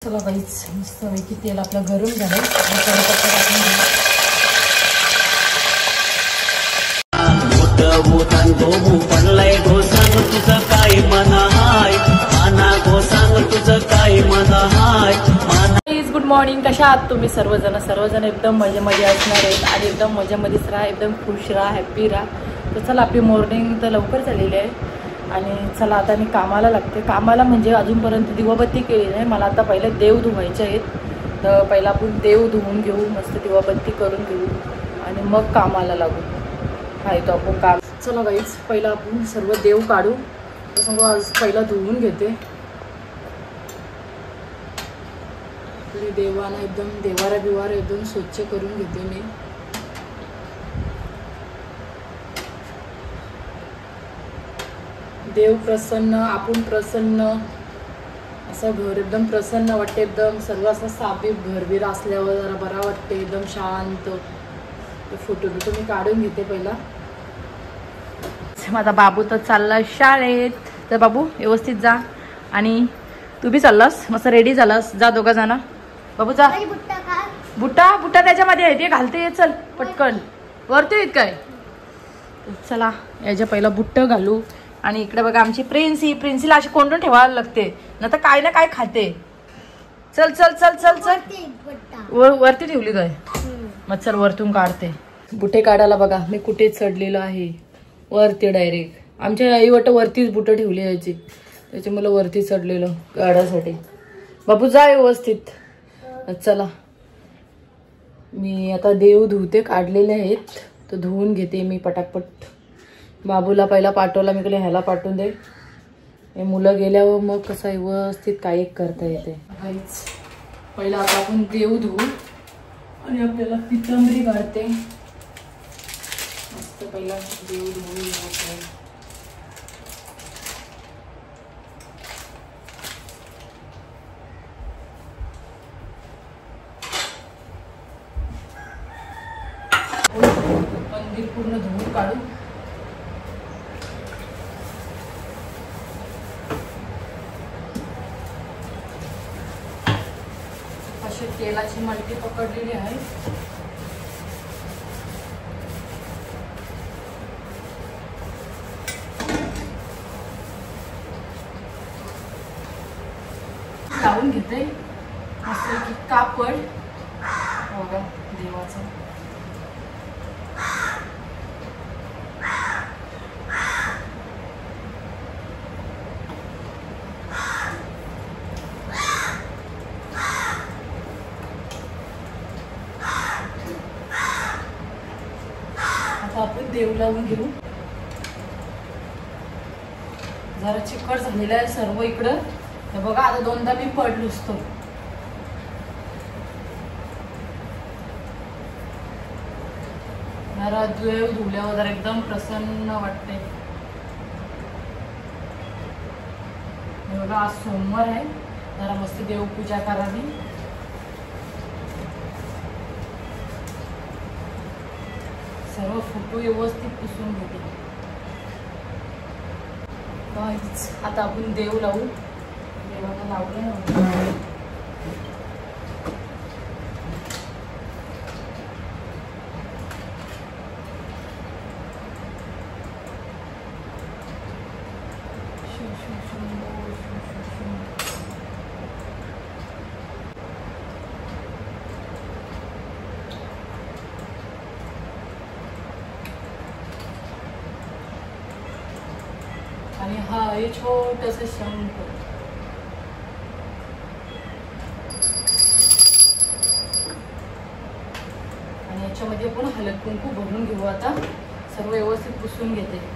चला गाईच मस्त पैकी तेल आपलं गरम झालं कढीपत्ता टाकून घेऊ. पडलाय गो सांग तुझं काय मना हाय माना गो सांग तुझं काय मना हाय. Good morning. कशा आहात तुम्ही सर्वजण एकदम मजेमध्ये असणार आहेत आणि एकदम मजेमध्येच राहा, एकदम खुश राहा, हॅप्पी राहा. तर चला आपली मॉर्निंग तर लवकर झालेली आहे आणि चला आता मी कामाला लागते. कामाला म्हणजे अजूनपर्यंत दिवाबत्ती केली नाही. मला आता पहिले देव धुवायचे आहेत, तर पहिला आपण देव धुवून घेऊ, मस्त दिवाबत्ती करून घेऊ आणि मग कामाला लागू. हा येतो आपण काम. चला गाईच पहिला आपण सर्व देव काढू. तसं आज पहिला धुवून घेते. आपली देवाला एकदम देवारा एकदम स्वच्छ करून घेते मी. देव प्रसन्न, आपण प्रसन्न, असं घर एकदम प्रसन्न वाटते. एकदम सर्व असं साफीफ घरबीर असल्यावर जरा बरा वाटते, एकदम शांत. फोटो मी काढून घेते पहिला. माझा बाबू तर चालला शाळेत, तर बाबू व्यवस्थित जा आणि तू बी चाललास, मस्त रेडी झालास. जा दोघा जण. बाबू जा. बुट्टा बुट्टा त्याच्यामध्ये आहे, ते घालते. ये चल पटकन. वरती येत काय? चला याच्या पहिला बुट्ट घालू. आणि इकडे बघा आमची प्रिन्सीला अशी कोंडून ठेवायला लागते, ना तर काय ना काय खाते. चल चल चल चल चल. वरती ठेवली काय? मग चल वरतून काढते. बुटे काढायला बघा मी कुठे चढलेलो आहे, वरती डायरेक्ट. आमच्या आईवट वरतीच बुटं ठेवली यायची, त्याच्यामुळे वरती चढलेलो काढायसाठी. बाबू जा व्यवस्थित. चला मी आता देव धुवते, काढलेले आहेत तर धुवून घेते मी पटापट. बाबूला पहिला पाठवला मी, ह्याला ह्याला पाठवून दे. हे मुलं गेल्यावर मग कसं व्यवस्थित काही करता येते. पहिला आता आपण देव धुवू आणि आपल्याला पितांबरी काढते. मस्त पहिला देव धुवून मंदिर पूर्ण धुवून काढू. अशी तेलाची मल्टी पकडलेली आहे. लावून घेते मस्त की कापड बघा देवाचं. आपण देव लावून घेऊ. जरा चिकट झालेला आहे सर्व इकडं. हे बघा आता दोनदा मी पडलोच तो. जरा देव धुल्यावर जरा एकदम प्रसन्न वाटते. हे बघा आज सोमवार आहे, जरा मस्त देवपूजा करावी. सर्व फोटो व्यवस्थित पुसून घेते. आता आपण देव लावू. देवाला लावले आणि हा हे छोटंसं शंख. आणि याच्यामध्ये आपण हळद कुंकू भरून घेऊ. आता सर्व व्यवस्थित पुसून घेते.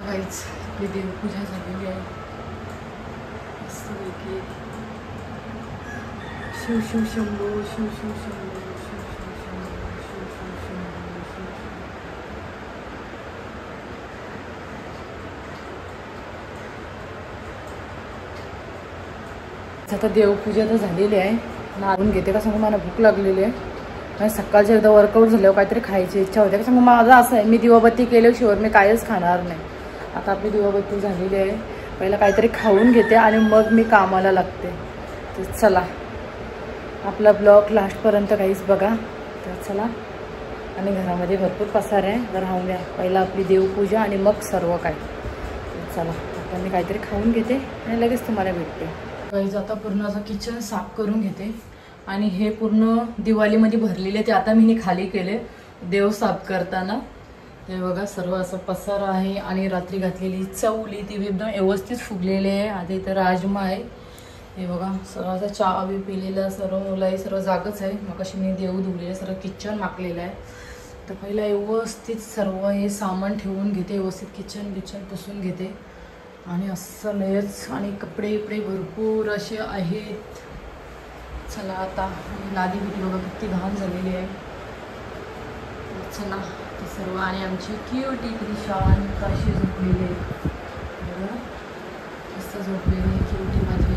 गाईच आपली देवपूजा झालेली आहे मस्तपैकी. शिव शिव शंभो शिव शिव शंभो शिव शिव शंभो शिव शिव शंभो शिव शिव. आता देवपूजा तर झालेली आहे. नारून घेते का सांगू, मला भूक लागलेली आहे. आणि सकाळच्या एकदा वर्कआउट झाल्यावर काहीतरी खायची इच्छा होते का सांगू. माझं असं आहे, मी दिवाबत्ती केल्याशिवाय मी कायच खाणार नाही. आता आपली दिवाबत्ती झालेली आहे. पहिला काहीतरी खाऊन घेते आणि मग मी कामाला लागते. तर चला आपला ब्लॉग लास्टपर्यंत काहीच बघा. तर चला. आणि घरामध्ये भरपूर पसार आहे, तर राहून द्या. पहिला आपली देवपूजा आणि मग सर्व काय. चला आता मी काहीतरी खाऊन घेते आणि लगेच तुम्हाला भेटते. गाईज आता पूर्ण असं किचन साफ करून घेते. आणि हे पूर्ण दिवाळीमध्ये भरलेले ते आता मी खाली केले देव साफ करताना. ते बघा सर्व असं पसार आहे. आणि रात्री घातलेली चवली ती एकदम व्यवस्थित फुगलेली आहे. आधी इथं राजमा आहे. हे बघा सर्व असं चहा बी पिलेलं, सर्व मुलाही सर्व जागच आहे. मग अशी मी देव धुवलेलं, सर्व किचन माकलेलं आहे. तर पहिला व्यवस्थित सर्व हे सामान ठेवून घेते. व्यवस्थित किचन पुसून घेते. आणि असं लयच. आणि कपडे बिपडे भरपूर असे आहेत. चला आता लादी बिदी बघा किती घाण झालेली आहे. चला ते सर्व. आणि आमची क्यूटी किती शांत अशी झोपलेली आहे बघा, मस्त झोपलेली आहे क्यूटी माझी.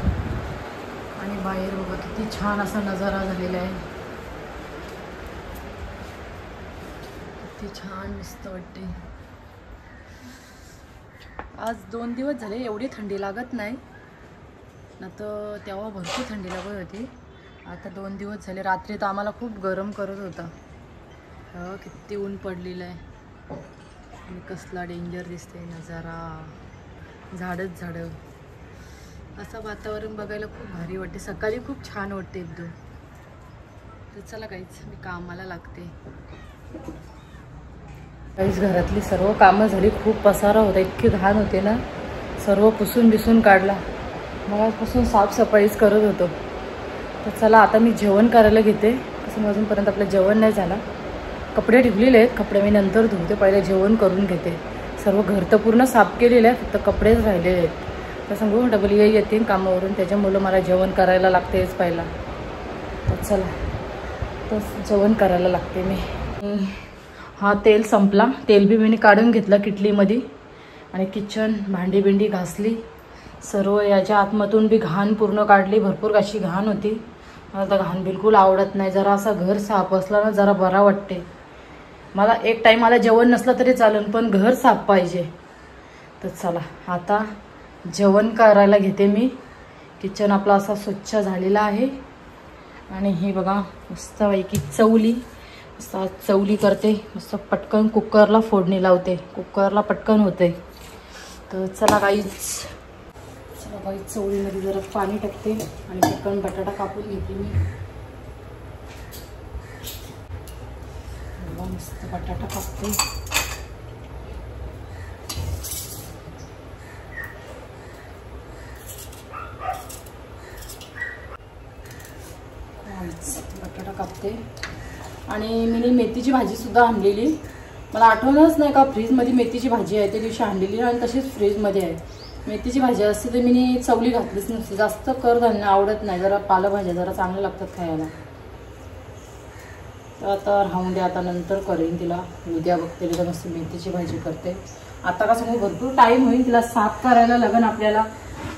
आणि बाहेर बघा किती छान असा नजारा झालेला आहे. किती छान मस्त वाटते. आज 2 दिवस झाले एवढी थंडी लागत नाही ना, तर तेव्हा भरपूर थंडी लागत होती. आता 2 दिवस झाले. रात्री तर आम्हाला खूप गरम करत होता. किती ऊन पडलेलं आहे. आणि कसला डेंजर दिसते नजारा, झाडच झाडं. असं वातावरण बघायला खूप भारी वाटते. सकाळी खूप छान वाटते एकदम. तर चला काहीच मी कामाला लागते. काहीच घरातली सर्व कामं झाली. खूप पसारा होता, इतकी घाण होते ना. सर्व पुसून बिसून काढला. मगापासून साफसफाईच करत होतो. तर चला आता मी जेवण करायला घेते. कसं अजूनपर्यंत आपलं जेवण नाही झालं. कपडे ठेवलेले आहेत, कपडे मी नंतर धुवते. पहिले जेवण करून घेते. सर्व घर तर पूर्ण साफ केलेलं आहे, फक्त कपडेच राहिलेले आहेत. तर सांगू डबल येते कामावरून, त्याच्यामुळं मला जेवण करायला लागतेच पहिला. तर चला तर जेवण करायला लागते मी. हा तेल संपला. तेल बी मी काढून घेतलं किटलीमध्ये. आणि किचन भांडी बिंडी घासली सर्व. याच्या आतमधून बी घाण पूर्ण काढली. भरपूर अशी घाण होती. मला तर घाण बिलकुल आवडत नाही. जरा असा घर साफ असला ना जरा बरा वाटते. मला एक टाईम मला जेवण नसलं तरी चालेल, पण घर साफ पाहिजे. तर चला आता जेवण करायला घेते मी. किचन आपला असा स्वच्छ झालेला आहे. आणि हे बघा मस्तपैकी चवली. मस्त चवली करते. मस्त पटकन कुकरला फोडणी लावते. कुकरला पटकन होते. तर चला काहीच चवळीमध्ये जरा पाणी टाकते. आणि पटकन बटाटा कापून घेते मी. मस्त बटाटा कापते. बटाटा कापते. आणि मी मेथीची भाजी सुद्धा आणलेली. मला आठवणच नाही का फ्रीजमध्ये मेथीची भाजी आहे. त्या दिवशी आणलेली आणि तशीच फ्रीजमध्ये आहे. मेथीची भाजी असते तर मी चवली घातलीच नसते. जास्त कडधान्य आवडत नाही. जरा पालेभाज्या जरा चांगल्या लागतात खायला. तर आता राहून द्या, आता नंतर करेन तिला. उद्या बघते तिला मस्त मेथीची भाजी करते. आता का समोर भरपूर टाईम होईल. तिला साफ करायला लागेल आपल्याला.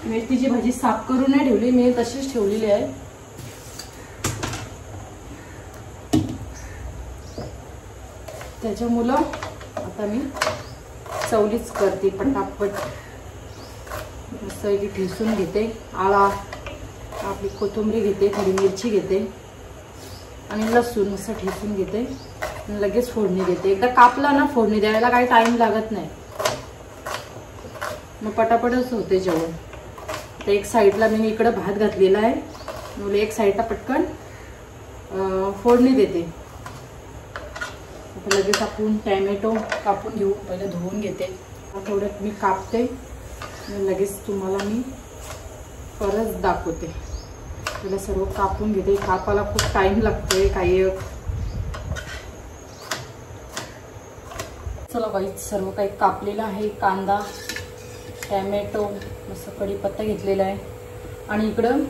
मेथीची भाजी साफ करून नाही ठेवली मी, तशीच ठेवलेली आहे. त्याच्यामुळं आता मी चवलीच करते पटापट. मस्त ठेसून घेते. आळा आपली कोथिंबीर घेते, थोडी मिरची घेते आणि लसूण मस्त ठेसून घेते. लगेच फोडणी देते. एकदा कापला ना फोडणी द्यायला काही टाईम लागत नाही. मग पटापटच होते जेवण. तर एक साईडला मी इकडं भात घातलेला आहे. मग एक साईडला पटकन फोडणी देते. लगेच आपण टॅमॅटो कापून घेऊ. पहिले धुवून घेते. थोडं मी कापते. लगेच तुम्हाला मी परत दाखवते. त्याला सर्व कापून घेते. कापायला खूप टाईम लागतोय काही. चला बाई सर्व काही कापलेलं आहे. कांदा टॅमॅटो, मस्त कढीपत्ता घेतलेला आहे आणि इकडं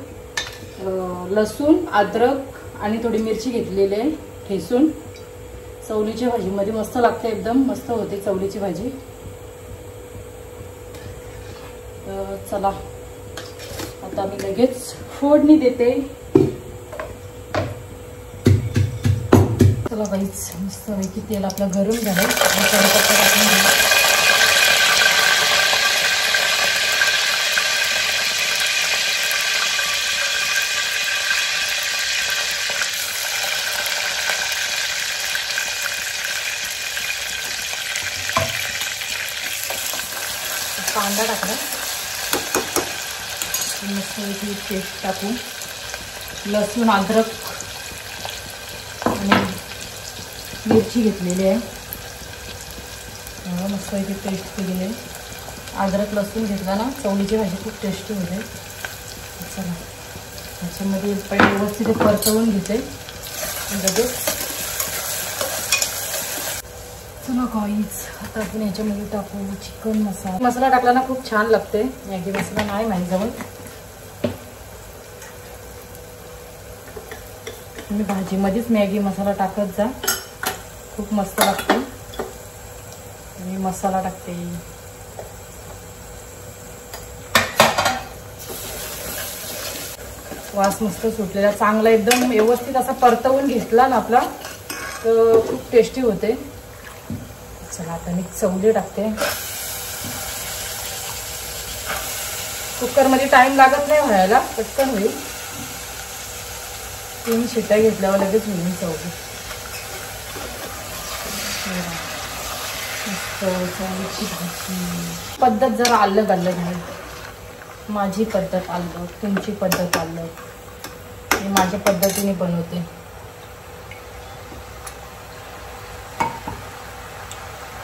लसूण, अद्रक आणि थोडी मिरची घेतलेली आहे ठेसून. चवलीची भाजीमध्ये मस्त लागते, एकदम मस्त होते चवलीची भाजी. तर चला आता मी लगेच फोडणी देते. चला बाईच, मस्त पैकी तेल आपलं गरम झालं. कढीपत्ता टाकून घेऊ. कांदा टाकला, मस्त पैकी पेस्ट टाकून लसूण, अद्रक आणि मिरची घेतलेली आहे. मस्त पैकी पेस्ट केलेली आहे. अद्रक लसूण घेतला ना चवलीची भाजी खूप टेस्टी होते. चला त्याच्यामध्ये पहिले व्यवस्थित परतवून घेते. लगेच चला गाईज, आता आपण याच्यामध्ये टाकू चिकन मसाला. मसाला टाकला ना खूप छान लागते. मॅगी मसाला नाही माझ्याजवळ. तुम्ही भाजीमध्येच मॅगी मसाला टाकत जा, खूप मस्त लागते. मी मसाला टाकते. वास मस्त सुटलेला, चांगला एकदम व्यवस्थित असा परतवून घेतला ना आपला तर खूप टेस्टी होते. चला आता मी चवली टाकते. कुकरमध्ये टाइम लागत नाही व्हायला, पटकन होईल. 3 शिट्ट्या घेतल्यावर लगेच होईल चवली. चवलीची भाजी पद्धत जरा अलग अलग आहे. माझी पद्धत अलग, तुमची पद्धत अलग. मी माझ्या पद्धतीने बनवते.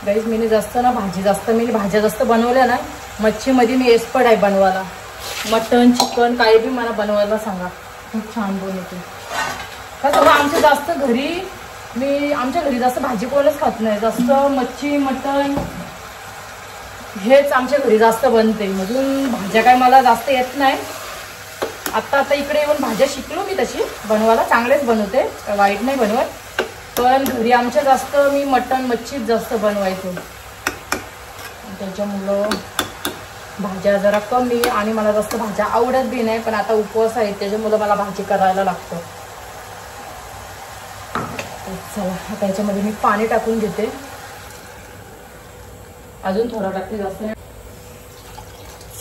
गाईज मी जास्त ना भाज्या जास्त बनवल्या ना. मच्छीमध्ये मी एक्सपर्ट आहे बनवायला. मटन, चिकन काही बी मला बनवायला सांगा, खूप छान बनवते. कसं आमच्या जास्त घरी आमच्या घरी जास्त भाजी कोणच खात नाही. जास्त मच्छी, मटन हेच आमच्या घरी जास्त बनते. मधून भाज्या काय मला जास्त येत नाही. आता इकडे येऊन भाज्या शिकलो मी तशी बनवायला. चांगलेच बनवते, वाईट नाही बनवत. पण घरी आमच्या जास्त मी मटण, मच्छीच जास्त बनवायचो. त्याच्यामुळं भाज्या जरा कमी आणि मला जास्त भाज्या आवडत बी नाही. पण आता उपवास आहे त्याच्यामुळं मला भाजी करायला लागतं. चला आता याच्यामध्ये मी पाणी टाकून घेते. अजून थोडा टाकते, जास्त नाही.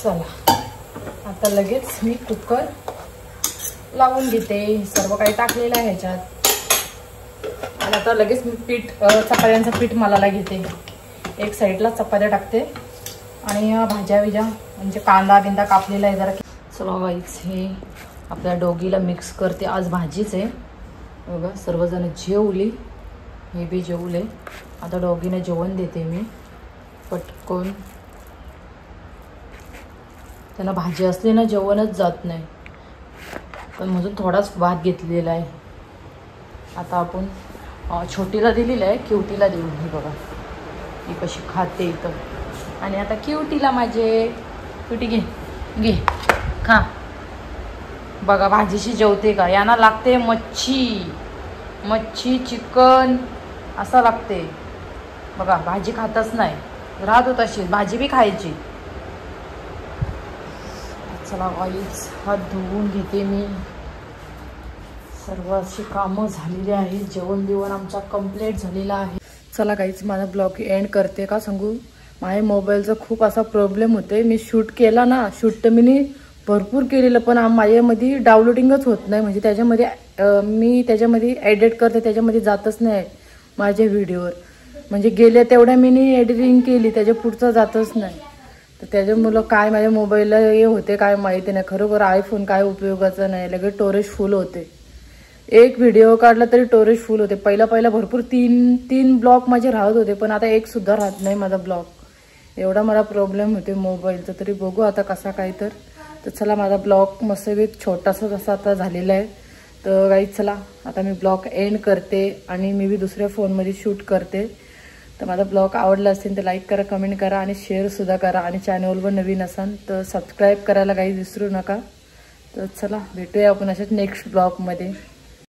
चला आता लगेच मी कुकर लावून घेते. सर्व काही टाकलेलं आहे ह्याच्यात. आणि आता लगेच मी चपात्यांचं पीठ मलाला घेते. एक साईडला चपात्या टाकते आणि भाज्या विज्या म्हणजे कांदा बिंदा कापलेला आहे जरा. चला गाईज, हे आपल्या डोगीला मिक्स करते. आज भाजीच आहे बघा. सर्वजण जेवली, हे बी जेवले. आता डोगीने जेवण देते मी पटकन. त्यांना भाजी असली ना जेवणच जात नाही. पण म्हणून थोडाच भात घेतलेला आहे. आता आपण छोटीला दिलेलं आहे, क्यूटीला देऊ. हे बघा ही कशी खाते इथं. आणि आता क्यूटीला माझे क्यूटी घे खा. बघा भाजीशी जेवते का. यांना लागते मच्छी चिकन असं लागते. बघा भाजी खातच नाही, राहत होत अशी. भाजी बी खायची. चला गाईज, हात धुवून घेते मी. सर्व अशी कामं झालेली आहेत. जेवण बिवण आमचा कंप्लीट झालेला आहे. चला गाईज, माझा ब्लॉग एंड करते. का सांगू, माझ्या मोबाईलचा खूप असा प्रॉब्लेम होते. मी शूट केला ना, शूट तर मी भरपूर केलेलं पण माझ्यामध्ये डाउनलोडिंगच होत नाही. म्हणजे त्याच्यामध्ये मी त्याच्यामध्ये एडिट करते, त्याच्यामध्ये जातच नाही माझ्या व्हिडिओवर. म्हणजे गेल्या तेवढ्या मी एडिटिंग केली, त्याच्या पुढचं जातच नाही. तर त्याच्यामुळं काय माझ्या मोबाईलला हे होते काय माहिती नाही. खरोखर आयफोन काय उपयोगाचं नाही. लगेच स्टोरेज फुल होते. एक व्हिडिओ काढला तरी स्टोरेज फुल होते. पहिला भरपूर तीन ब्लॉग माझे राहत होते, पण आता एक सुद्धा राहत नाही माझा ब्लॉग. एवढा मला प्रॉब्लेम होते मोबाईलचा. तरी बघू आता कसा काय. तर चला, माझा ब्लॉग मस्त छोटासा जसा आता झालेला आहे. तर गाईज चला आता मी ब्लॉग एंड करते आणि मी बी दुसऱ्या फोनमध्ये शूट करते. तर माझा ब्लॉग आवडला असेल तर लाईक करा, कमेंट करा आणि शेअरसुद्धा करा. आणि चॅनलवर नवीन असाल तर सबस्क्राईब करायला काही विसरू नका. तर चला भेटूया आपण अशाच नेक्स्ट ब्लॉगमध्ये.